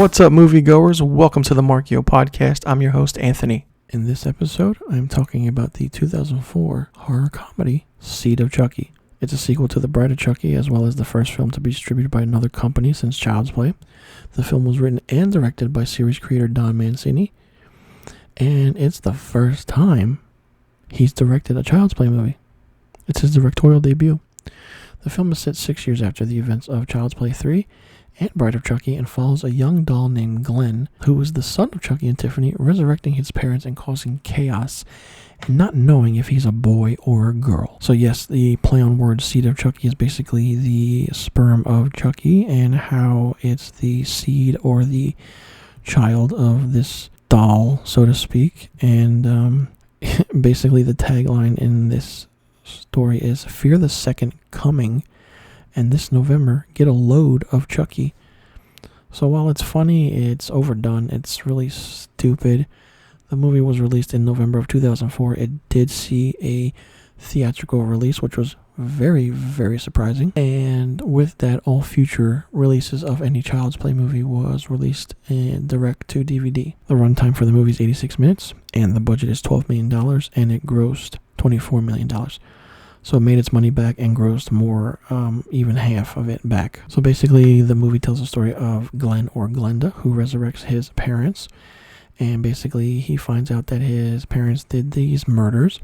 What's up, moviegoers? Welcome to the Markio Podcast. I'm your host, Anthony. In this episode, I'm talking about the 2004 horror comedy, Seed of Chucky. It's a sequel to The Bride of Chucky, as well as the first film to be distributed by another company since Child's Play. The film was written and directed by series creator Don Mancini, and it's the first time he's directed a Child's Play movie. It's his directorial debut. The film is set 6 years after the events of Child's Play 3 and Bride of Chucky, and follows a young doll named Glenn, who is the son of Chucky and Tiffany, resurrecting his parents and causing chaos, and not knowing if he's a boy or a girl. So yes, the play on words Seed of Chucky is basically the sperm of Chucky, and how it's the seed or the child of this doll, so to speak. And basically the tagline in this story is "Fear the second coming, and this November, get a load of Chucky." So while it's funny, it's overdone. It's really stupid. The movie was released in November of 2004. It did see a theatrical release, which was very, very surprising. And with that, all future releases of any Child's Play movie was released in direct to DVD. The runtime for the movie is 86 minutes, and the budget is $12 million, and it grossed $24 million. So it made its money back and grossed more, even half of it back. So basically, the movie tells the story of Glenn, or Glenda, who resurrects his parents. And basically, he finds out that his parents did these murders.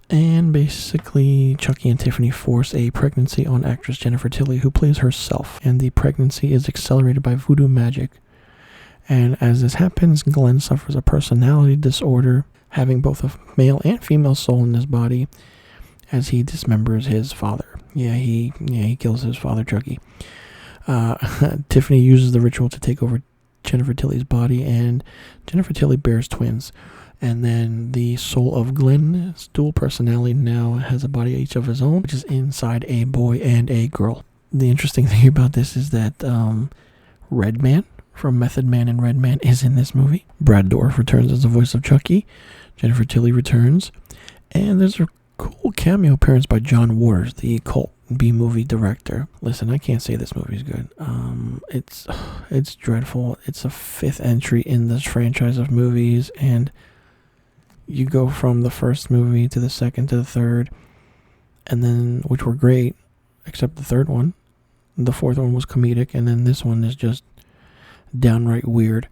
And basically, Chucky and Tiffany force a pregnancy on actress Jennifer Tilly, who plays herself. And the pregnancy is accelerated by voodoo magic. And as this happens, Glenn suffers a personality disorder, having both a male and female soul in his body, as he dismembers his father. He kills his father, Chucky. Tiffany uses the ritual to take over Jennifer Tilly's body, and Jennifer Tilly bears twins. And then the soul of Glenn's dual personality now has a body each of his own, which is inside a boy and a girl. The interesting thing about this is that Redman from Method Man and Redman is in this movie. Brad Dourif returns as the voice of Chucky. Jennifer Tilly returns. And there's a cool cameo appearance by John Waters, the cult B-movie director. Listen, I can't say this movie's good. It's dreadful. It's a fifth entry in this franchise of movies, and you go from the first movie to the second to the third, and then, which were great, except the third one. The fourth one was comedic, and then this one is just downright weird.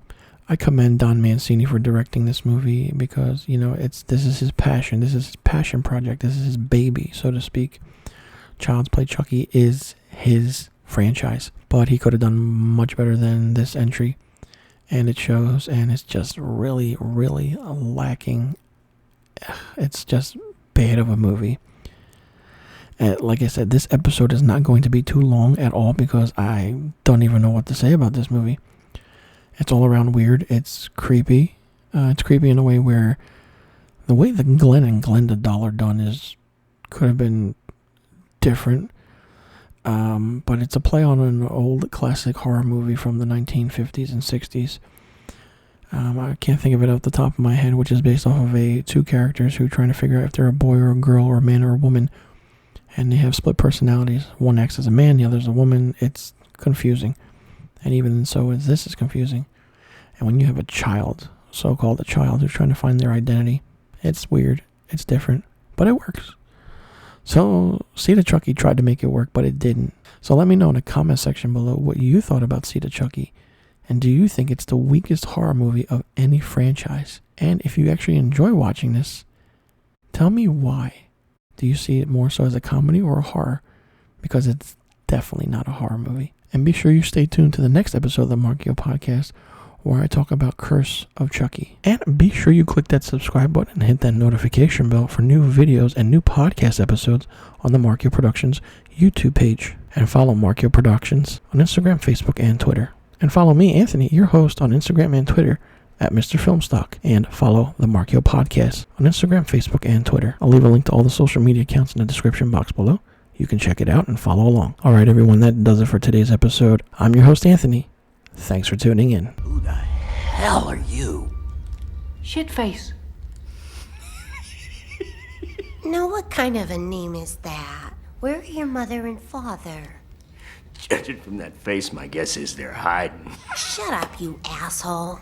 I commend Don Mancini for directing this movie because, this is his passion. This is his passion project. This is his baby, so to speak. Child's Play Chucky is his franchise, but he could have done much better than this entry, and it shows, and it's just really, really lacking. It's just bad of a movie. And like I said, this episode is not going to be too long at all because I don't even know what to say about this movie. It's all around weird. It's creepy. It's creepy in a way where the way the Glenn and Glenda doll are done could have been different. But it's a play on an old classic horror movie from the 1950s and 60s. I can't think of it off the top of my head, which is based off of two characters who are trying to figure out if they're a boy or a girl or a man or a woman. And they have split personalities. One acts as a man, the other's a woman. It's confusing. And even so, this is confusing. And when you have a child, so-called a child, who's trying to find their identity, it's weird, it's different, but it works. So, Seed of Chucky tried to make it work, but it didn't. So let me know in the comment section below what you thought about Seed of Chucky. And do you think it's the weakest horror movie of any franchise? And if you actually enjoy watching this, tell me why. Do you see it more so as a comedy or a horror? Because it's definitely not a horror movie. And be sure you stay tuned to the next episode of the Markio Podcast, where I talk about Curse of Chucky. And be sure you click that subscribe button and hit that notification bell for new videos and new podcast episodes on the Markio Productions YouTube page. And follow Markio Productions on Instagram, Facebook, and Twitter. And follow me, Anthony, your host, on Instagram and Twitter at Mr. Filmstock. And follow the Markio Podcast on Instagram, Facebook, and Twitter. I'll leave a link to all the social media accounts in the description box below. You can check it out and follow along. All right, everyone, that does it for today's episode. I'm your host, Anthony. Thanks for tuning in. Who the hell are you? Shitface. Now, what kind of a name is that? Where are your mother and father? Judging from that face, my guess is they're hiding. Shut up, you asshole.